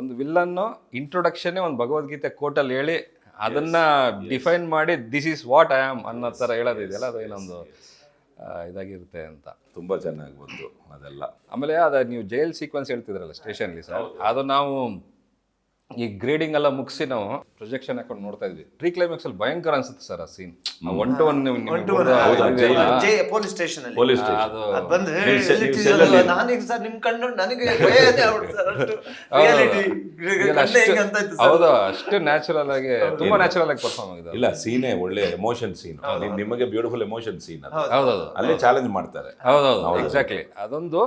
ಒಂದು ವಿಲ್ಲನ್ನು ಇಂಟ್ರೊಡಕ್ಷನ್ನೇ ಒಂದು ಭಗವದ್ಗೀತೆ ಕೋಟಲ್ಲಿ ಹೇಳಿ ಅದನ್ನ ಡಿಫೈನ್ ಮಾಡಿ this is what I am ಅನ್ನೋ ಥರ ಹೇಳೋದಿದೆಯಲ್ಲ ಅದು ಏನೊಂದು ಇದಾಗಿರುತ್ತೆ ಅಂತ. ತುಂಬ ಚೆನ್ನಾಗಿ ಬಂತು ಅದೆಲ್ಲ. ಆಮೇಲೆ ಅದು ನೀವು ಜೈಲ್ ಸೀಕ್ವೆನ್ಸ್ ಹೇಳ್ತಿದ್ರಲ್ಲ ಸ್ಟೇಷನ್ಲಿ ಸರ್, ಅದು ನಾವು ಈ ಗ್ರೇಡಿಂಗ್ ಎಲ್ಲ ಮುಗಿಸಿ ನಾವು ಪ್ರೊಜೆಕ್ಷನ್ ಹಾಕೊಂಡು ನೋಡ್ತಾ ಇದ್ವಿ. ಪ್ರೀ ಕ್ಲೈಮ್ಯಾಕ್ಸ್ ಅಲ್ಲಿ ಭಯಂಕರ ಅನ್ಸುತ್ತೆ ಸರ್ ಆ ಸೀನ್. 1-to-1 ಪೊಲೀಸ್ ಸ್ಟೇಷನ್ ಅಲ್ಲಿ ಪೊಲೀಸ್ ಸ್ಟೇಷನ್ ಅದು ಬಂದು ನನಗೆ ಸರ್ ನಿಮ್ ಕಂಡು ನನಗೆ ಹೌದು, ಅಷ್ಟು ನ್ಯಾಚುರಲ್ ಆಗಿ ತುಂಬಾ ನ್ಯಾಚುರಲ್ ಆಗಿ ಪರ್ಫಾರ್ಮ್ ಆಗಿದೆ. ಇಲ್ಲ ಸೀನೇ ಒಳ್ಳೆ ಎಮೋಷನ್ ಸೀನ್, ನಿಮಗೆ ಬ್ಯೂಟಿಫುಲ್ ಎಮೋಷನ್ ಸೀನ್. ಹೌದೌದು, ಅಲ್ಲೇ ಚಾಲೆಂಜ್ ಮಾಡ್ತಾರೆ. ಹೌದೌದು, ಎಕ್ಸಾಕ್ಟ್ಲಿ ಅದೊಂದು.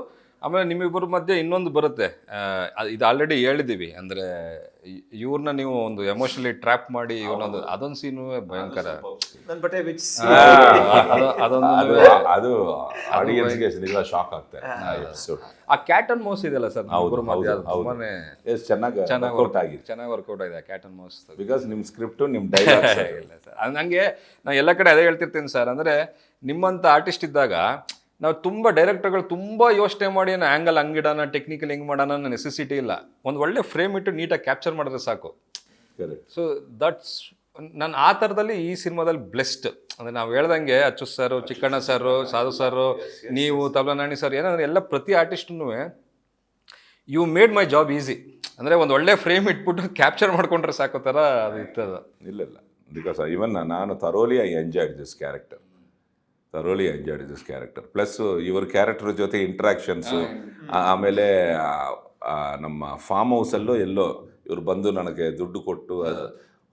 ಆಮೇಲೆ ನಿಮ್ಮಿಬ್ಬರ ಮಧ್ಯೆ ಇನ್ನೊಂದು ಬರುತ್ತೆ, ಇದು ಆಲ್ರೆಡಿ ಹೇಳಿದ್ದೀವಿ, ಅಂದರೆ ಇವ್ರನ್ನ ನೀವು ಒಂದು ಎಮೋಷನಲಿ ಟ್ರ್ಯಾಪ್ ಮಾಡಿ ಇವನೊಂದು ಅದೊಂದು ಸೀನು ಭಯಂಕರ. ಅದು ಆಡಿಯನ್ಸ್ಗೆ ನಿಜ ಶಾಕ್ ಆಗ್ತದೆ. ಆ ಕ್ಯಾಟ್ ಅಂಡ್ ಮೌಸ್ ಇದೆಯಲ್ಲ ಸರ್, ತುಂಬಾನೇ ಚೆನ್ನಾಗಿ ವರ್ಕೌಟ್ ಆಗಿದೆ ಕ್ಯಾಟ್ ಅಂಡ್ ಮೌಸ್. ಬಿಕಾಸ್ ನಿಮ್ಮ ಸ್ಕ್ರಿಪ್ಟ್ ನಿಮ್ಮ ಡೈಲಾಗ್ ಇಲ್ಲ ಸರ್, ನಂಗೆ ನಾನು ಎಲ್ಲ ಕಡೆ ಅದೇ ಹೇಳ್ತಿರ್ತೀನಿ ಸರ್, ಅಂದರೆ ನಿಮ್ಮಂಥ ಆರ್ಟಿಸ್ಟ್ ಇದ್ದಾಗ ನಾವು ತುಂಬ ಡೈರೆಕ್ಟರ್ಗಳು ತುಂಬ ಯೋಚನೆ ಮಾಡಿ ಆ್ಯಂಗಲ್ ಹಂಗಿಡೋಣ, ಟೆಕ್ನಿಕಲ್ ಹೆಂಗೆ ಮಾಡೋಣ ನೆಸೆಸಿಟಿ ಇಲ್ಲ. ಒಂದು ಒಳ್ಳೆ ಫ್ರೇಮ್ ಇಟ್ಟು ನೀಟಾಗಿ ಕ್ಯಾಪ್ಚರ್ ಮಾಡಿದ್ರೆ ಸಾಕು. ಸೊ ದಟ್ಸ್ ನಾನು ಆ ಥರದಲ್ಲಿ ಈ ಸಿನಿಮಾದಲ್ಲಿ ಬ್ಲೆಸ್ಡ್. ಅಂದರೆ ನಾವು ಹೇಳ್ದಂಗೆ Achchu sir, Chikkanna sir, Sadhu sir, ನೀವು ತಬಲನಾಣಿ ಸರ್, ಏನಂದರೆ ಎಲ್ಲ ಪ್ರತಿ ಆರ್ಟಿಸ್ಟೂ you made my job easy. ಅಂದರೆ ಒಂದು ಒಳ್ಳೆ ಫ್ರೇಮ್ ಇಟ್ಬಿಟ್ಟು ಕ್ಯಾಪ್ಚರ್ ಮಾಡ್ಕೊಂಡ್ರೆ ಸಾಕೋ ಥರ ಅದು ಇರ್ತದೆ. ಇಲ್ಲ ಬಿಕಾಸ್ ಇವನ್ ನಾನು thoroughly I enjoyed this character. Plus ಇವ್ರ ಕ್ಯಾರೆಕ್ಟರ್ ಜೊತೆ ಇಂಟ್ರಾಕ್ಷನ್ಸು, ಆಮೇಲೆ ನಮ್ಮ ಫಾರ್ಮ್ ಹೌಸಲ್ಲೂ ಎಲ್ಲೋ ಇವ್ರು ಬಂದು ನನಗೆ ದುಡ್ಡು ಕೊಟ್ಟು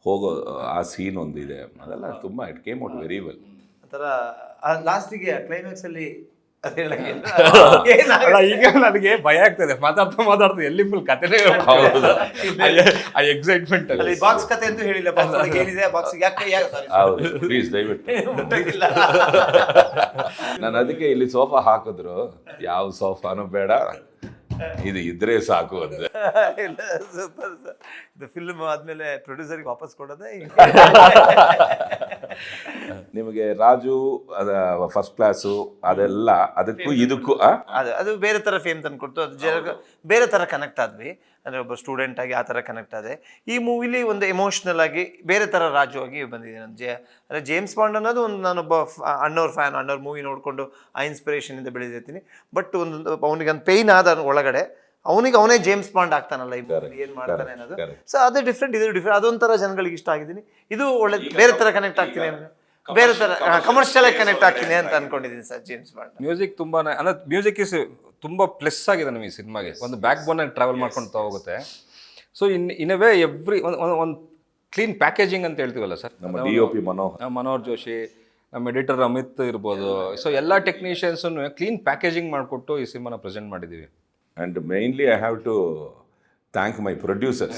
ಹೋಗೋ ಆ ಸೀನ್ ಒಂದಿದೆ, ಅದೆಲ್ಲ ತುಂಬ it came out very well. ಒಂಥರ ಲಾಸ್ಟಿಗೆ ಕ್ಲೈಮ್ಯಾಕ್ಸ್ ಅಲ್ಲಿ ಈಗ ನನಗೆ ಭಯ ಆಗ್ತದೆ ಮಾತಾಡ್ತಾ ಎಲ್ಲಿ ಫುಲ್ ಕಥೆನೇ ಎಕ್ಸೈಟ್ಮೆಂಟ್ ಅಲ್ಲಿ ಬಾಕ್ಸ್ ಕತೆ ಅಂತೂ ಹೇಳಿಲ್ಲ, ಬಾಕ್ಸ್ ಪ್ಲೀಸ್ ದಯವಿಟ್ಟು. ನಾನು ಅದಕ್ಕೆ ಇಲ್ಲಿ ಸೋಫಾ ಹಾಕಿದ್ರು, ಯಾವ ಸೋಫಾನು ಬೇಡ, ಇದು ಇದ್ರೆ ಸಾಕು ಅಂದೆ. Super sir. ಇದು ಫಿಲ್ಮ್ ಆದ್ಮೇಲೆ ಪ್ರೊಡ್ಯೂಸರ್ಗೆ ವಾಪಸ್ ಕೊಡೋದೇ. ನಿಮಗೆ ರಾಜು ಫಸ್ಟ್ ಕ್ಲಾಸು ಅದೆಲ್ಲ ಅದಕ್ಕೂ ಇದಕ್ಕೂ ಅದು ಬೇರೆ ಥರ ಫೇಮ್ ತಂದ್ಕೊಡ್ತು. ಅದು ಬೇರೆ ಥರ ಕನೆಕ್ಟ್ ಆದ್ವಿ, ಅಂದರೆ ಒಬ್ಬ ಸ್ಟೂಡೆಂಟ್ ಆಗಿ ಆ ಥರ ಕನೆಕ್ಟ್ ಆದೆ. ಈ ಮೂವಿಲಿ ಒಂದು ಎಮೋಷ್ನಲ್ ಆಗಿ ಬೇರೆ ಥರ ರಾಜು ಆಗಿ ಬಂದಿದೆ. ಅಂದರೆ ಜೇಮ್ಸ್ ಬಾಂಡ್ ಅನ್ನೋದು ಒಂದು ನಾನೊಬ್ಬ ಅಣ್ಣವ್ರ ಮೂವಿ ನೋಡಿಕೊಂಡು ಆ ಇನ್ಸ್ಪಿರೇಷನಿಂದ ಬೆಳೆದಿರ್ತೀನಿ. ಬಟ್ ಒಂದು ಅವನಿಗೊಂದು ಪೇಯ್ನ್ ಆದ ಒಳಗಡೆ ಅವನೇ ಜೇಮ್ಸ್ ಬಾಂಡ್ ಆಗ್ತಾನಲ್ಲ, ಈ ಏನ್ ಮಾಡ್ತಾನೆ ಅನ್ನೋದು. ಸೊ ಅದೇ ಡಿಫ್ರೆಂಟ್, ಇದು ಡಿಫ್ರೆಂಟ್. ಅದೊಂಥರ ಜನಗಳಿಗೆ ಇಷ್ಟ ಆಗಿದ್ದೀನಿ. ಇದು ಒಳ್ಳೆ ಬೇರೆ ಥರ ಕನೆಕ್ಟ್ ಆಗ್ತೀನಿ, ಬೇರೆ ಥರ ಕಮರ್ಷಿಯಲ್ ಆಗಿ ಕನೆಕ್ಟ್ ಆಗ್ತೀನಿ ಅಂತ ಅನ್ಕೊಂಡಿದ್ದೀನಿ ಸರ್. ಜೇಮ್ಸ್ ಬಾಂಡ್ ಮ್ಯೂಸಿಕ್ ತುಂಬಾನೇ, ಅಂದ್ರೆ ಮ್ಯೂಸಿಕ್ ಇಸ್ ತುಂಬ ಪ್ಲಸ್ ಆಗಿದೆ ನಮಗೆ ಸಿನಿಮಾಗೆ. ಒಂದು ಬ್ಯಾಕ್ ಬೋನ್ ಆಗಿ ಟ್ರಾವೆಲ್ ಮಾಡ್ಕೊಂಡು ಹೋಗುತ್ತೆ. So in a way every ಒಂದು ಕ್ಲೀನ್ ಪ್ಯಾಕೇಜಿಂಗ್ ಅಂತ ಹೇಳ್ತೀವಲ್ಲ ಸರ್, ನಮ್ಮ DOP ಮನೋಹರ್ ಜೋಶಿ, ನಮ್ಮ ಎಡಿಟರ್ ಅಮಿತ್ ಇರ್ಬೋದು. ಸೊ ಎಲ್ಲ ಟೆಕ್ನಿಷಿಯನ್ಸನ್ನು ಕ್ಲೀನ್ ಪ್ಯಾಕೇಜಿಂಗ್ ಮಾಡಿಕೊಟ್ಟು ಈ ಸಿನಿಮಾನ ಪ್ರೆಸೆಂಟ್ ಮಾಡಿದ್ದೀವಿ. And mainly I have to thank my producers,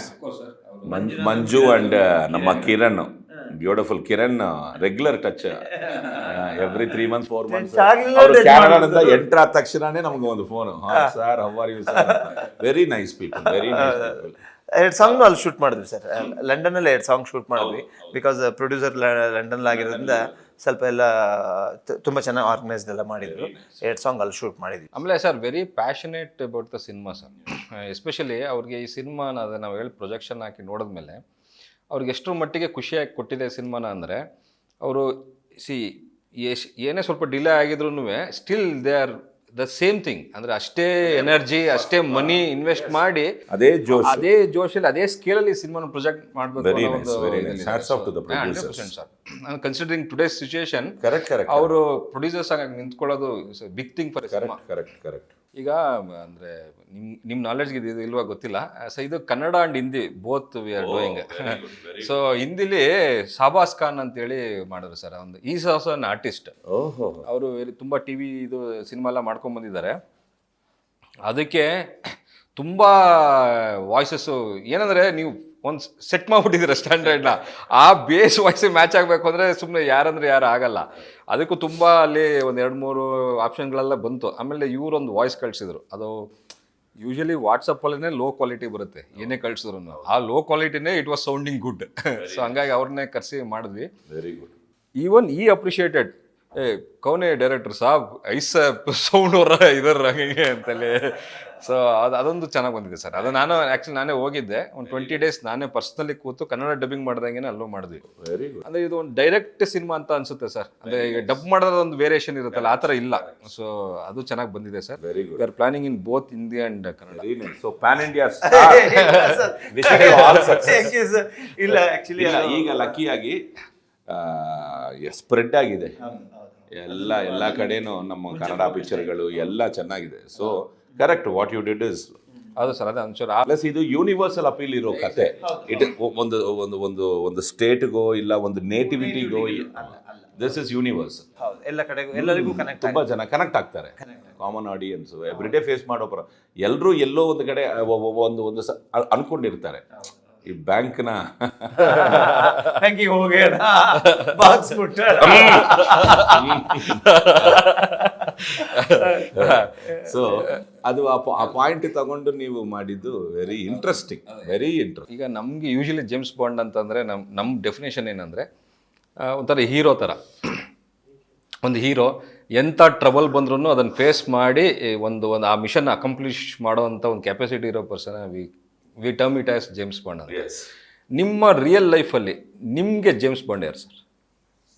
Manju and ನಮ್ಮ Kiran, beautiful Kiran, regular touch every 3 months 4 months. ಅವರು ಕ್ಯಾನಡಾದಿಂದ ಎಂಟರ್ ಆದ ತಕ್ಷಣನೇ ನಮ್ಗೆ ಒಂದು phone, sir how are you sir. Very nice people, very nice people. 2 song ಅಲ್ಲಿ shoot ಮಾಡಿದ್ವಿ sir, ಲಂಡನ್ನಲ್ಲಿ 2 song shoot ಮಾಡಿದ್ವಿ. ಬಿಕಾಸ್ ಪ್ರೊಡ್ಯೂಸರ್ ಲಂಡನ್ ಆಗಿರೋದ್ರಿಂದ ಸ್ವಲ್ಪ ಎಲ್ಲ ತುಂಬ ಚೆನ್ನಾಗಿ ಆರ್ಗನೈಸ್ಡ್ ಎಲ್ಲ ಮಾಡಿದ್ರು. 2 ಸಾಂಗ್ ಅಲ್ಲಿ ಶೂಟ್ ಮಾಡಿದ್ವಿ. ಆಮೇಲೆ sir very passionate about the cinema sir. Especially ಅವ್ರಿಗೆ ಈ ಸಿನಿಮಾನ ಅದೇ ನಾವು ಹೇಳಿ ಪ್ರೊಜೆಕ್ಷನ್ ಹಾಕಿ ನೋಡಿದ್ಮೇಲೆ ಅವ್ರಿಗೆ ಎಷ್ಟರ ಮಟ್ಟಿಗೆ ಖುಷಿಯಾಗಿ ಕೊಟ್ಟಿದೆ ಸಿನಿಮಾನ ಅಂದರೆ, ಅವರು ಏನೇ ಸ್ವಲ್ಪ ಡಿಲೇ ಆಗಿದ್ರು still they are the same thing. ಅಂದರೆ ಅಷ್ಟೇ ಎನರ್ಜಿ, ಅಷ್ಟೇ ಮನಿ ಇನ್ವೆಸ್ಟ್ ಮಾಡಿ ಅದೇ ಜೋಶಲ್ಲಿ ಅದೇ ಸ್ಕೇಲಲ್ಲಿ ಸಿನಿಮಾನ ಪ್ರೊಜೆಕ್ಟ್ ಮಾಡಬೇಕು. ಕನ್ಸಿಡರಿಂಗ್ ಟುಡೇಸ್ ಸಿಚುಯೇಷನ್, ಅವರು ಪ್ರೊಡ್ಯೂಸರ್ಸ್ ಆಗಿ ನಿಂತ್ಕೊಳ್ಳೋದು ಬಿಗ್ ಥಿಂಗ್ ಫಾರ್ ಸಿನಿಮಾ. ಈಗ ಅಂದರೆ ನಿಮ್ಮ ನಾಲೆಡ್ಜ್ಗೆ ಇದು ಇಲ್ವಾ ಗೊತ್ತಿಲ್ಲ. ಸೊ ಇದು Kannada and Hindi both we are doing. So ಹಿಂದಿಲಿ ಶಾಬಾಸ್ ಖಾನ್ ಅಂತೇಳಿ ಮಾಡಿದ್ರು ಸರ್. ಒಂದು ಈಸ್ ಆಲ್ಸೋ ಅನ್ ಆರ್ಟಿಸ್ಟ್. ಅವರು ತುಂಬ TV ಇದು ಸಿನಿಮಾ ಎಲ್ಲ ಮಾಡ್ಕೊಂಡು ಬಂದಿದ್ದಾರೆ. ಅದಕ್ಕೆ ತುಂಬ ವಾಯ್ಸಸ್ಸು ಏನಂದರೆ ನೀವು ಒಂದು ಸೆಟ್ ಮಾಡಿಬಿಟ್ಟಿದ್ದೀರ ಸ್ಟ್ಯಾಂಡರ್ಡ್ನ, ಆ ಬೇಸ್ ವಾಯ್ಸ್ ಮ್ಯಾಚ್ ಆಗಬೇಕು ಅಂದರೆ ಸುಮ್ಮನೆ ಯಾರಂದ್ರೆ ಯಾರು ಆಗಲ್ಲ. ಅದಕ್ಕೂ ತುಂಬ ಅಲ್ಲಿ 1-2-3 ಆಪ್ಷನ್ಗಳೆಲ್ಲ ಬಂತು. ಆಮೇಲೆ ಇವರೊಂದು ವಾಯ್ಸ್ ಕಳಿಸಿದ್ರು, ಅದು ಯೂಶಲಿ ವಾಟ್ಸಪ್ಪಲ್ಲೇ ಲೋ ಕ್ವಾಲಿಟಿ ಬರುತ್ತೆ ಏನೇ ಕಳಿಸಿದ್ರು, ಆ ಲೋ ಕ್ವಾಲಿಟಿನೇ it was sounding good. So ಹಂಗಾಗಿ ಅವ್ರನ್ನೇ ಕರೆಸಿ ಮಾಡಿದ್ವಿ. Very good. ಈವನ್ ಅಪ್ರಿಷಿಯೇಟೆಡ್ ಏ ಕೌನೇ ಡೈರೆಕ್ಟರ್ ಸಾಬ್ ಐಸ ಸೌಂಡ್ ಹೊರ ಇದರ ಹಂಗೆ ಅಂತಲೇ. ಸೊ ಅದೊಂದು ಚೆನ್ನಾಗಿ ಬಂದಿದೆ ಸರ್. ಅದು ನಾನು ಆ್ಯಕ್ಚುಲಿ ನಾನೇ ಹೋಗಿದ್ದೆ ಒಂದು 20 days ನಾನೇ ಪರ್ಸ್ನಲಿ ಕೂತು ಕನ್ನಡ ಡಬ್ಬಿಂಗ್ ಮಾಡ್ದಂಗೆ ಅಲ್ಲೂ ಮಾಡಿದ್ವಿ. Very good. ಅಂದರೆ ಇದು ಒಂದು ಡೈರೆಕ್ಟ್ ಸಿನಿಮಾ ಅಂತ ಅನ್ಸುತ್ತೆ ಸರ್. ಅಂದರೆ ಈಗ ಡಬ್ ಮಾಡೋದು ಒಂದು ವೇರಿಯೇಷನ್ ಇರುತ್ತಲ್ಲ, ಆ ಥರ ಇಲ್ಲ. ಸೊ ಅದು ಚೆನ್ನಾಗಿ ಬಂದಿದೆ sir. Very good. We are planning in both Hindi and Kannada. So PAN India ಇಲ್ಲ ಆಕ್ಚುಲಿ ಈಗ ಲಕ್ಕಿಯಾಗಿ ಸ್ಪ್ರೆಡ್ ಆಗಿದೆ ಎಲ್ಲ ಕಡೆನೂ ನಮ್ಮ ಕನ್ನಡ ಪಿಕ್ಚರ್ಗಳು ಎಲ್ಲ ಚೆನ್ನಾಗಿದೆ. So correct what you did is ಅದು ಸರ್ ಅದೇ ಅನ್ಸೂರ್ ಪ್ಲಸ್ ಇದು ಯೂನಿವರ್ಸಲ್ ಅಪೀಲ್ ಇರೋ ಕತೆ. ಇಟ್ ಒಂದು ಒಂದು ಒಂದು ಒಂದು ಸ್ಟೇಟ್ಗೋ ಇಲ್ಲ ಒಂದು ನೇಟಿವಿಟಿಗೋ, ದಿಸ್ ಇಸ್ ಯೂನಿವರ್ಸಲ್. ಎಲ್ಲ ಕಡೆಗೂ ಎಲ್ಲರಿಗೂ ಕನೆಕ್ಟ್ ತುಂಬಾ ಜನ ಕನೆಕ್ಟ್ ಆಗ್ತಾರೆ. Common audience every day face ಮಾಡೋ ಎಲ್ಲರೂ ಎಲ್ಲೋ ಒಂದು ಕಡೆ ಒಂದು ಅನ್ಕೊಂಡಿರ್ತಾರೆ ಈ ಬ್ಯಾಂಕ್ನ ಬ್ಯಾಂಕಿಗೆ ಹೋಗೋಣ ಬಾಕ್ಸ್ ಮುಟ್ಟೋಣ. ಸೊ ಅದು ಆ ಪಾಯಿಂಟ್ ತಗೊಂಡು ನೀವು ಮಾಡಿದ್ದು ವೆರಿ ಇಂಟ್ರೆಸ್ಟಿಂಗ್. ಈಗ ನಮಗೆ ಯೂಶಲಿ ಜೇಮ್ಸ್ ಬಾಂಡ್ ಅಂತಂದರೆ ನಮ್ಮ ಡೆಫಿನೇಷನ್ ಏನಂದರೆ ಒಂಥರ ಹೀರೋ ಥರ. ಒಂದು ಹೀರೋ ಎಂಥ ಟ್ರಬಲ್ ಬಂದ್ರೂ ಅದನ್ನು ಫೇಸ್ ಮಾಡಿ ಒಂದು ಆ ಮಿಷನ್ ಅಕಂಪ್ಲಿಷ್ ಮಾಡೋವಂಥ ಒಂದು ಕೆಪಾಸಿಟಿ ಇರೋ person we term it as James bond ಅಂತ. ನಿಮ್ಮ ರಿಯಲ್ ಲೈಫಲ್ಲಿ ನಿಮಗೆ ಜೇಮ್ಸ್ ಬಾಂಡ್ ಯಾರು sir?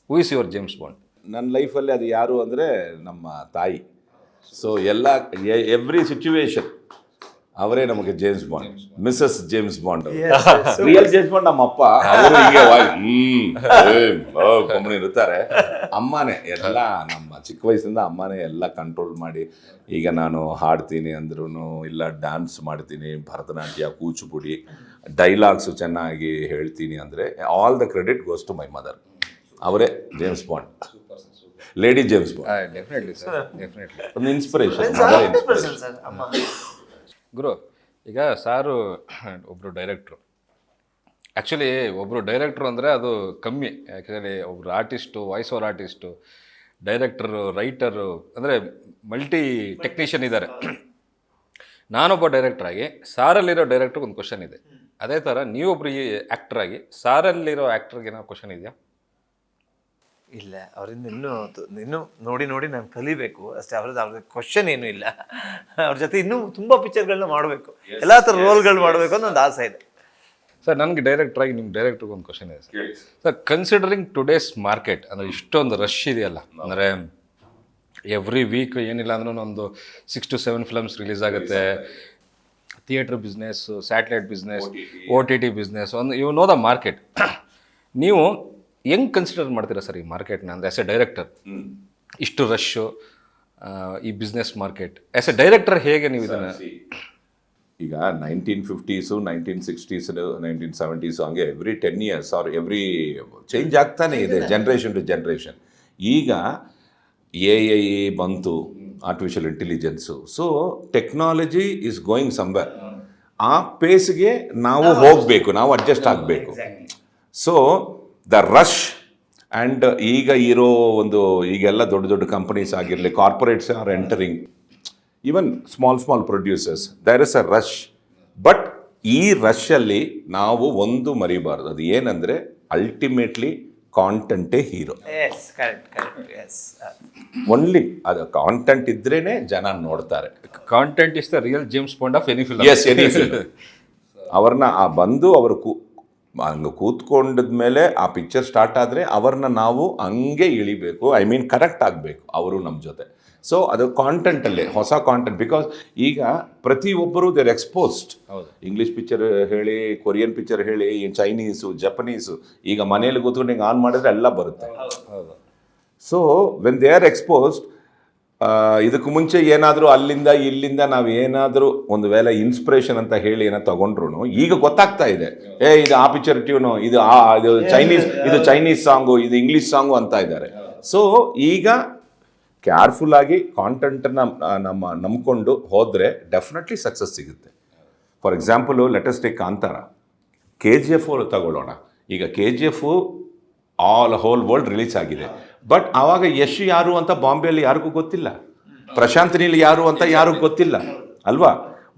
Who is your James bond? ನನ್ನ ಲೈಫಲ್ಲಿ ಅದು ಯಾರು ಅಂದರೆ ನಮ್ಮ ತಾಯಿ. ಸೊ ಎಲ್ಲ ಎವ್ರಿ ಸಿಚುವೇಶನ್ ಅವರೇ ನಮಗೆ James bond, Mrs James bond. Real James bond ನಮ್ಮ ಅಪ್ಪ. ಅವರು ಹೀಗೆ ಕಂಪನಿ ಇರ್ತಾರೆ. ಅಮ್ಮನೇ ಎಲ್ಲ ನಮ್ಮ ಚಿಕ್ಕ ವಯಸ್ಸಿಂದ ಅಮ್ಮನೇ ಎಲ್ಲ ಕಂಟ್ರೋಲ್ ಮಾಡಿ. ಈಗ ನಾನು ಹಾಡ್ತೀನಿ ಅಂದ್ರೂ ಇಲ್ಲ ಡ್ಯಾನ್ಸ್ ಮಾಡ್ತೀನಿ, ಭರತನಾಟ್ಯ, ಕೂಚುಪುಡಿ, ಡೈಲಾಗ್ಸು ಚೆನ್ನಾಗಿ ಹೇಳ್ತೀನಿ ಅಂದರೆ all the credit goes to my mother. ಅವರೇ James Bond, lady James Bond. Definitely sir, definitely ಒಂದು ಇನ್ಸ್ಪಿರೇಷನ್. ಗುರು, ಈಗ ಸಾರು ಒಬ್ಬರು ಡೈರೆಕ್ಟ್ರು. ಆ್ಯಕ್ಚುಲಿ ಒಬ್ಬರು ಡೈರೆಕ್ಟ್ರು ಅಂದರೆ ಅದು ಕಮ್ಮಿ. ಆ್ಯಕ್ಚುಲಿ ಒಬ್ಬರು artist, voice over artist, director, writer, ಅಂದರೆ ಮಲ್ಟಿ ಟೆಕ್ನಿಷಿಯನ್ ಇದ್ದಾರೆ. ನಾನೊಬ್ಬ ಡೈರೆಕ್ಟ್ರಾಗಿ ಸಾರಲ್ಲಿರೋ ಡೈರೆಕ್ಟ್ರಿಗೆ ಒಂದು ಕ್ವಶನ್ ಇದೆ. ಅದೇ ಥರ ನೀವೊಬ್ರು ಈ ಆ್ಯಕ್ಟ್ರಾಗಿ ಸಾರಲ್ಲಿರೋ ಆ್ಯಕ್ಟ್ರಿಗೆ ಏನೋ ಕ್ವಶನ್ ಇದೆಯಾ? ಇಲ್ಲ, ಅವರಿಂದ ಇನ್ನೂ ನೋಡಿ ನಾನು ಕಲಿಬೇಕು ಅಷ್ಟೇ. ಅವ್ರದ್ದು ಕ್ವಶನ್ ಏನೂ ಇಲ್ಲ. ಅವ್ರ ಜೊತೆ ಇನ್ನೂ ತುಂಬ ಪಿಕ್ಚರ್ಗಳನ್ನ ಮಾಡಬೇಕು, ಎಲ್ಲ ಥರ ರೋಲ್ಗಳು ಮಾಡಬೇಕು ಅನ್ನೋ ಒಂದು ಆಸೆ ಇದೆ ಸರ್. ನನಗೆ ಡೈರೆಕ್ಟ್ರಾಗಿ ನಿಮ್ಮ ಡೈರೆಕ್ಟ್ರಿಗೆ ಒಂದು ಕ್ವಶನ್ ಇದೆ ಸರ್. ಕನ್ಸಿಡರಿಂಗ್ ಟುಡೇಸ್ ಮಾರ್ಕೆಟ್, ಅಂದರೆ ಇಷ್ಟೊಂದು ರಶ್ ಇದೆಯಲ್ಲ, ಅಂದರೆ ಎವ್ರಿ ವೀಕ್ ಏನಿಲ್ಲ ಅಂದ್ರೂ ಒಂದು 6 to 7 ಫಿಲಮ್ಸ್ ರಿಲೀಸ್ ಆಗುತ್ತೆ. Theatre business, satellite business, OTT business, you know the market. ನೀವು ಹೆಂಗೆ ಕನ್ಸಿಡರ್ ಮಾಡ್ತೀರಾ ಸರ್ ಈ ಮಾರ್ಕೆಟ್ನ? ಅಂದರೆ ಆ್ಯಸ್ ಎ ಡೈರೆಕ್ಟರ್, ಇಷ್ಟು ರಶ್ಶು ಈ business market, as a director ಹೇಗೆ ನೀವು ಇದನ್ನು? ಈಗ 1950s, 1960s, 1970s ಹಂಗೆ every 10 years or every change ಆಗ್ತಾನೆ ಇದೆ ಜನ್ರೇಷನ್ ಟು ಜನ್ರೇಷನ್. ಈಗ AI ಬಂತು, artificial intelligence. So technology is going somewhere. ಆ ಪೇಸ್ಗೆ ನಾವು ಹೋಗಬೇಕು, ನಾವು ಅಡ್ಜಸ್ಟ್ ಆಗಬೇಕು. ಸೊ ದ ರಶ್ ಆ್ಯಂಡ್ ಈಗ ಇರೋ ಒಂದು ಈಗೆಲ್ಲ ದೊಡ್ಡ ದೊಡ್ಡ ಕಂಪನೀಸ್ ಆಗಿರಲಿ, corporates are entering, even small producers, there is a rush. But ಈ ರಶಲ್ಲಿ ನಾವು ಒಂದು ಮರಿಬಾರ್ದು. ಅದು ಏನಂದರೆ ಅಲ್ಟಿಮೇಟ್ಲಿ ಕಾಂಟೆಂಟೇ ಹೀರೋ. ಓನ್ಲಿ ಅದು ಕಾಂಟೆಂಟ್ ಇದ್ರೇನೆ ಜನ ನೋಡ್ತಾರೆ. Content is the real James Bond of any film. Yes, any film. ಅವ್ರನ್ನ ಬಂದು ಅವರು ಹಂಗೆ ಕೂತ್ಕೊಂಡದ್ಮೇಲೆ ಆ ಪಿಕ್ಚರ್ ಸ್ಟಾರ್ಟ್ ಆದರೆ ಅವ್ರನ್ನ ನಾವು ಹಂಗೆ ಇಳಿಬೇಕು. ಐ ಮೀನ್ ಕನೆಕ್ಟ್ ಆಗಬೇಕು ಅವರು ನಮ್ಮ ಜೊತೆ. ಸೊ ಅದು ಕಾಂಟೆಂಟಲ್ಲೇ ಹೊಸ ಕಾಂಟೆಂಟ್. ಬಿಕಾಸ್ ಈಗ ಪ್ರತಿಯೊಬ್ಬರು ದೇರ್ ಎಕ್ಸ್ಪೋಸ್ಡ್. ಇಂಗ್ಲೀಷ್ ಪಿಕ್ಚರ್ ಹೇಳಿ, ಕೊರಿಯನ್ ಪಿಕ್ಚರ್ ಹೇಳಿ, ಚೈನೀಸು, ಜಪನೀಸು, ಈಗ ಮನೇಲಿ ಕೂತ್ಕೊಂಡು ಹಿಂಗೆ ಆನ್ ಮಾಡಿದ್ರೆ ಎಲ್ಲ ಬರುತ್ತೆ. So when they are exposed, ಇದಕ್ಕೆ ಮುಂಚೆ ಏನಾದರೂ ಅಲ್ಲಿಂದ ಇಲ್ಲಿಂದ ನಾವು ಏನಾದರೂ ಒಂದು ವೇಳೆ ಇನ್ಸ್ಪಿರೇಷನ್ ಅಂತ ಹೇಳಿ ಏನೋ ತಗೊಂಡ್ರು ಈಗ ಗೊತ್ತಾಗ್ತಾ ಇದೆ, ಇದು ಆ ಪಿಕ್ಚರ್ ಟ್ಯೂನು, ಇದು ಚೈನೀಸ್ ಸಾಂಗು, ಇದು ಇಂಗ್ಲೀಷ್ ಸಾಂಗು ಅಂತ ಇದ್ದಾರೆ. ಸೊ ಈಗ ಕೇರ್ಫುಲ್ ಆಗಿ ಕಾಂಟೆಂಟನ್ನ ನಂಬ್ಕೊಂಡು ಹೋದರೆ ಡೆಫಿನೆಟ್ಲಿ ಸಕ್ಸಸ್ ಸಿಗುತ್ತೆ. For example let's take Kantara, KGF ತಗೊಳ್ಳೋಣ. ಈಗ KGF ಹೋಲ್ ವರ್ಲ್ಡ್ ರಿಲೀಸ್ ಆಗಿದೆ. ಬಟ್ ಆವಾಗ ಯಶ್ ಯಾರು ಅಂತ ಬಾಂಬೆಯಲ್ಲಿ ಯಾರಿಗೂ ಗೊತ್ತಿಲ್ಲ, ಪ್ರಶಾಂತ್ ನೀಲ್ ಯಾರು ಅಂತ ಯಾರಿಗೂ ಗೊತ್ತಿಲ್ಲ ಅಲ್ವಾ?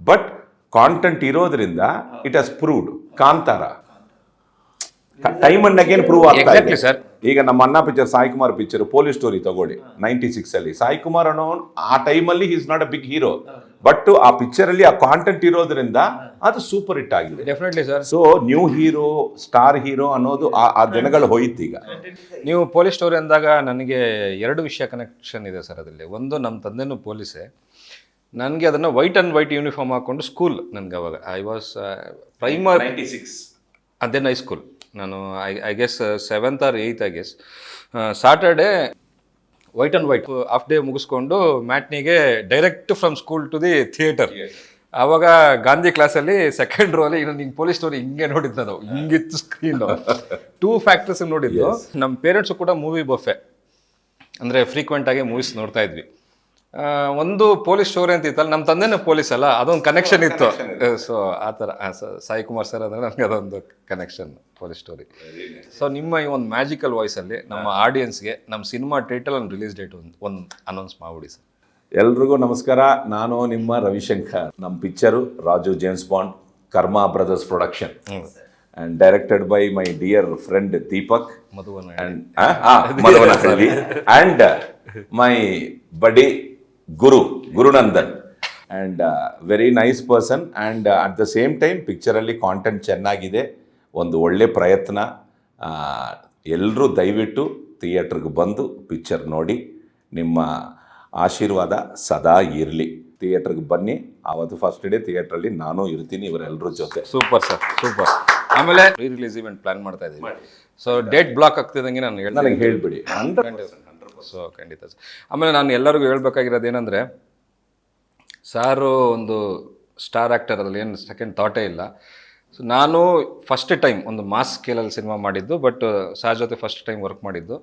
ಬಟ್ ಕಾಂಟೆಂಟ್ ಇರೋದ್ರಿಂದ it has proved. Kantara time and again prove ಆಗ್ತಾ ಇದೆ ಸರ್. ಈಗ ನಮ್ಮ ಅಣ್ಣ picture Sai Kumar picture police story ತಗೊಳ್ಳಿ 96 ಅಲ್ಲಿ. ಸಾಯಿ ಕುಮಾರ್ ಅನ್ನೋ ಆ ಟೈಮಲ್ಲಿ is not a big hero, but ಆ ಪಿಕ್ಚರ್ ಅಲ್ಲಿ ಆ ಕಾಂಟೆಂಟ್ ಇರೋದ್ರಿಂದ ಅದು ಸೂಪರ್ ಹಿಟ್ ಆಗಿದೆ. Definitely sir. So new hero, star hero ಅನ್ನೋದು ಆ ಜನಗಳು ಹೋಯ್ತು. ಈಗ ನೀವು ಪೊಲೀಸ್ ಸ್ಟೋರಿ ಅಂದಾಗ ನನಗೆ 2 ವಿಷಯ ಕನೆಕ್ಷನ್ ಇದೆ ಸರ್ ಅದರಲ್ಲಿ. ಒಂದು, ನಮ್ಮ ತಂದೆನೂ ಪೊಲೀಸೇ. ನನಗೆ ಅದನ್ನು ವೈಟ್ ಆ್ಯಂಡ್ ವೈಟ್ ಯೂನಿಫಾರ್ಮ್ ಹಾಕ್ಕೊಂಡು ಸ್ಕೂಲ್, ನನಗೆ ಅವಾಗ ಐ ವಾಸ್ ಪ್ರೈಮರ್ 96 ಅದೇನು ಹೈಸ್ಕೂಲ್. ನಾನು I guess 7th or 8th I guess. Saturday white and white half day ಮುಗಿಸ್ಕೊಂಡು ಮ್ಯಾಟ್ನಿಗೆ direct from school to the theatre. ಆವಾಗ ಗಾಂಧಿ ಕ್ಲಾಸಲ್ಲಿ ಸೆಕೆಂಡ್ ರೋಲಿ ಇನ್ನು ನಿಂಗೆ ಪೊಲೀಸ್ ಸ್ಟೋರಿ ಹಿಂಗೆ ನೋಡಿದ್ದು ನಾವು, ಹಿಂಗಿತ್ತು ಸ್ಕ್ರೀನು. 2 ಫ್ಯಾಕ್ಟರ್ಸ್ ನೋಡಿದ್ದು. ನಮ್ಮ ಪೇರೆಂಟ್ಸು ಕೂಡ ಮೂವಿ ಬಫೆ, ಅಂದರೆ ಫ್ರೀಕ್ವೆಂಟಾಗಿ ಮೂವೀಸ್ ನೋಡ್ತಾ ಇದ್ವಿ. ಒಂದು ಪೊಲೀಸ್ ಸ್ಟೋರಿ ಅಂತ ಇತ್ತಲ್ಲ, ನಮ್ಮ ತಂದೆನೇ ಪೊಲೀಸ್ ಅಲ್ಲ, ಅದೊಂದು ಕನೆಕ್ಷನ್ ಇತ್ತು. ಸೊ ಆ ಥರ ಸಾಯಿ ಕುಮಾರ್ ಸರ್ ಅಂದರೆ ನನಗೆ ಅದೊಂದು ಕನೆಕ್ಷನ್, ಪೊಲೀಸ್ ಸ್ಟೋರಿ. ಸೊ ನಿಮ್ಮ ಈ ಒಂದು ಮ್ಯಾಜಿಕಲ್ ವಾಯ್ಸಲ್ಲಿ ನಮ್ಮ ಆಡಿಯನ್ಸ್ಗೆ ನಮ್ಮ cinema title and release date ಒಂದು ಅನೌನ್ಸ್ ಮಾಡಿಬಿಡಿ ಸರ್. ಎಲ್ರಿಗೂ ನಮಸ್ಕಾರ, ನಾನು ನಿಮ್ಮ ರವಿಶಂಕರ್. ನಮ್ಮ ಪಿಕ್ಚರು ರಾಜು ಜೇಮ್ಸ್ ಬಾಂಡ್, ಕರ್ಮ brothers production, and directed by my dear friend Deepak Madhuvanahalli and my buddy Guru Nandan, and very nice person, and at the same time picture ಅಲ್ಲಿ content ಚೆನ್ನಾಗಿದೆ, ಒಂದು ಒಳ್ಳೆ ಪ್ರಯತ್ನ. ಎಲ್ಲರೂ ದಯವಿಟ್ಟು ಥಿಯೇಟ್ರಿಗೆ ಬಂದು ಪಿಕ್ಚರ್ ನೋಡಿ, ನಿಮ್ಮ ಆಶೀರ್ವಾದ ಸದಾ ಇರಲಿ. ಥಿಯೇಟ್ರಿಗೆ ಬನ್ನಿ, ಆವತ್ತು ಫಸ್ಟ್ ಡೇ ಥಿಯೇಟ್ರಲ್ಲಿ ನಾನು ಇರ್ತೀನಿ ಇವರೆಲ್ಲರ ಜೊತೆ. Super sir, super. ಆಮೇಲೆ ಪ್ರೀ ರಿಲೀಸ್ ಇವೆಂಟ್ ಪ್ಲಾನ್ ಮಾಡ್ತಾ ಇದ್ದೀವಿ. ಸೊ ಡೇಟ್ ಬ್ಲಾಕ್ ಆಗ್ತಿದ್ದಂಗೆ ನನಗೆ ಹೇಳ್ಬಿಡಿ. ಸೊ ಖಂಡಿತ ಸರ್. ಆಮೇಲೆ ನಾನು ಎಲ್ಲರಿಗೂ ಹೇಳ್ಬೇಕಾಗಿರೋದು ಏನಂದರೆ, ಸಾರು ಒಂದು ಸ್ಟಾರ್ ಆ್ಯಕ್ಟರ್, ಅದ್ರಲ್ಲಿ ಏನು ಸೆಕೆಂಡ್ ಥಾಟೇ ಇಲ್ಲ. ಸೊ ನಾನು ಫಸ್ಟ್ ಟೈಮ್ ಒಂದು ಮಾಸ್ ಸ್ಕೇಲಲ್ಲಿ ಸಿನಿಮಾ ಮಾಡಿದ್ದು, ಬಟ್ ಸಾರ್ ಜೊತೆ ಫಸ್ಟ್ ಟೈಮ್ ವರ್ಕ್ ಮಾಡಿದ್ದು.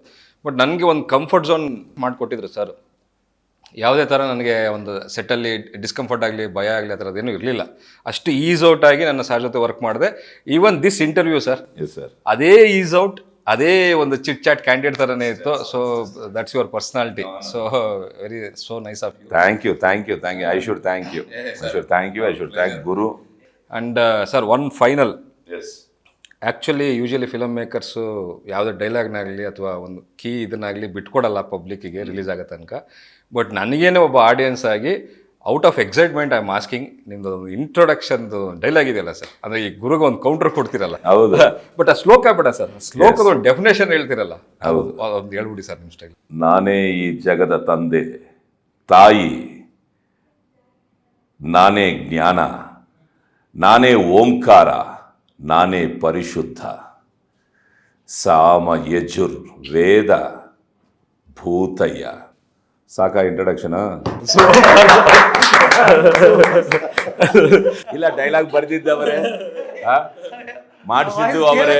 ಬಟ್ ನನಗೆ ಒಂದು ಕಂಫರ್ಟ್ ಝೋನ್ ಮಾಡಿಕೊಟ್ಟಿದ್ರು ಸರ್. ಯಾವುದೇ ಥರ ನನಗೆ ಒಂದು ಸೆಟ್ಟಲ್ಲಿ ಡಿಸ್ಕಂಫರ್ಟ್ ಆಗಲಿ, ಭಯ ಆಗಲಿ, ಆ ಥರದ್ದೇನೂ ಇರಲಿಲ್ಲ. ಅಷ್ಟು ಈಸ್ ಔಟ್ ಆಗಿ ನನ್ನ ಸಾರ್ ಜೊತೆ ವರ್ಕ್ ಮಾಡಿದೆ. ಈವನ್ ದಿಸ್ ಇಂಟರ್ವ್ಯೂ ಸರ್, ಅದೇ ಈಸ್ ಔಟ್, ಅದೇ ಒಂದು ಚಿಟ್ ಚಾಟ್ ಕ್ಯಾಂಡಿಡೇಟ್ ಥರನೇ ಇತ್ತು. So that's your personality. So so nice of you. Thank you. I should thank you. I should thank ಗುರು. And sir, one final. Actually usually film makers ಯಾವುದೇ ಡೈಲಾಗ್ನಾಗಲಿ ಅಥವಾ ಒಂದು key ಇದನ್ನಾಗಲಿ ಬಿಟ್ಕೊಡಲ್ಲ ಪಬ್ಲಿಕ್ಕಿಗೆ release ಆಗೋ ತನಕ. But ನನಗೇನೆ ಒಬ್ಬ ಆಡಿಯನ್ಸ್ ಆಗಿ out of excitement I am asking, ನಿಮ್ದು ಒಂದು ಇಂಟ್ರೊಡಕ್ಷನ್ದು ಡೈಲಾಗ್ ಇದೆಯಲ್ಲ ಸರ್, ಅಂದರೆ ಈ ಗುರುಗೆ ಒಂದು ಕೌಂಟರ್ ಕೊಡ್ತಿರಲ್ಲ, ಹೌದು. ಬಟ್ ಆ ಶ್ಲೋಕ ಬೇಡ ಸರ್, ಶ್ಲೋಕದ ಒಂದು ಡೆಫಿನೇಷನ್ ಹೇಳ್ತಿರಲ್ಲ, ಹೌದು, ಒಂದು ಹೇಳ್ಬಿಡಿ ಸರ್ ನಿಮ್ಮ ಸ್ಟೈಲ್. ನಾನೇ ಈ ಜಗದ ತಂದೆ ತಾಯಿ, ನಾನೇ ಜ್ಞಾನ, ನಾನೇ ಓಂಕಾರ, ನಾನೇ ಪರಿಶುದ್ಧ, ಸಾಮ ಯಜುರ್ ವೇದ ಭೂತಯ್ಯ. ಸಾಕಾ ಇಂಟ್ರಡಕ್ಷನ್? ಇಲ್ಲ, ಡೈಲಾಗ್ ಬರ್ದಿದ್ದವರೇ, ಮಾಡಿಸಿದ್ದು ಅವರೇ.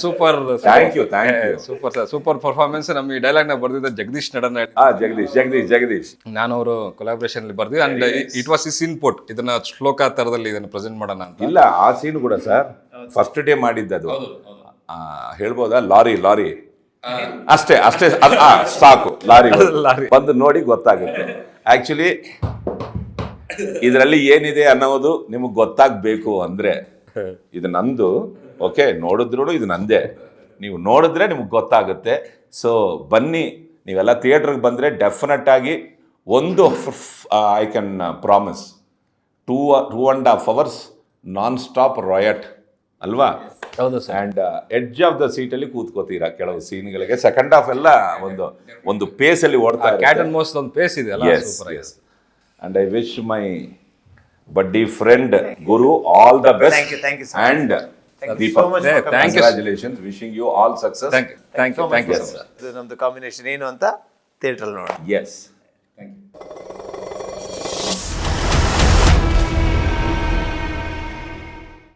Super, thank you. Super sir, super performance. ನಮಗೆ ಡೈಲಾಗ್ನ ಬರ್ದಿದ್ದ ಜಗದೀಶ್ ನಡನ್. ಜಗದೀಶ್ ನಾನು ಅವರು ಕೊಲಾಬ್ರೇಷನ್ ಅಲ್ಲಿ ಬರ್ದಿದ್ದೆ. And it was is input, ಇದನ್ನ ಶ್ಲೋಕ ತರದಲ್ಲಿ ಇದನ್ನ ಪ್ರೆಸೆಂಟ್ ಮಾಡೋಣ ಅಂತ. ಇಲ್ಲ, ಆ ಸೀನ್ ಕೂಡ ಸರ್ ಫಸ್ಟ್ ಡೇ ಮಾಡಿದ್ದದು. ಹೇಳ್ಬೋದಾ? ಲಾರಿ ಅಷ್ಟೇ ಸಾಕು. ಲಾರಿ ಬಂದು ನೋಡಿ ಗೊತ್ತಾಗುತ್ತೆ. ಆಕ್ಚುಲಿ ಇದರಲ್ಲಿ ಏನಿದೆ ಅನ್ನೋದು ನಿಮಗೆ ಗೊತ್ತಾಗಬೇಕು ಅಂದ್ರೆ, ಇದು ನಂದು, ಓಕೆ, ನೋಡಿದ್ರು ಇದು ನಂದೇ, ನೀವು ನೋಡಿದ್ರೆ ನಿಮ್ಗೆ ಗೊತ್ತಾಗುತ್ತೆ. ಸೊ ಬನ್ನಿ, ನೀವೆಲ್ಲ ಥಿಯೇಟ್ರಿಗೆ ಬಂದರೆ ಡೆಫಿನೆಟ್ ಆಗಿ ಒಂದು I can promise 2.5 hours non stop riot ಅಲ್ವಾ? ಹೌದು sir. And edge of the ಸೀಟಲ್ಲಿ ಕೂತ್ಕೋತೀರಾ ಕೆಲವು ಸೀನ್ಗಳಿಗೆ. ಸೆಕೆಂಡ್ ಹಾಫ್ ಎಲ್ಲ ಒಂದು ಪೇಸಲ್ಲಿ ಓಡ್ತಾ ಕ್ಯಾಟ್ ಅಂಡ್ ಮೌಸ್ ಒಂದು ಪೇಸ್ ಇದೆ ಅಲ್ಲ, super. And I wish my buddy friend Guru all the best. Thank you so much. And Deepak, congratulations. Wishing you all success. Thank you so much. ಇದು ನಮ್ದು combination ಏನು ಅಂತ theatre ನೋಡೋಣ. Yes. Thank you.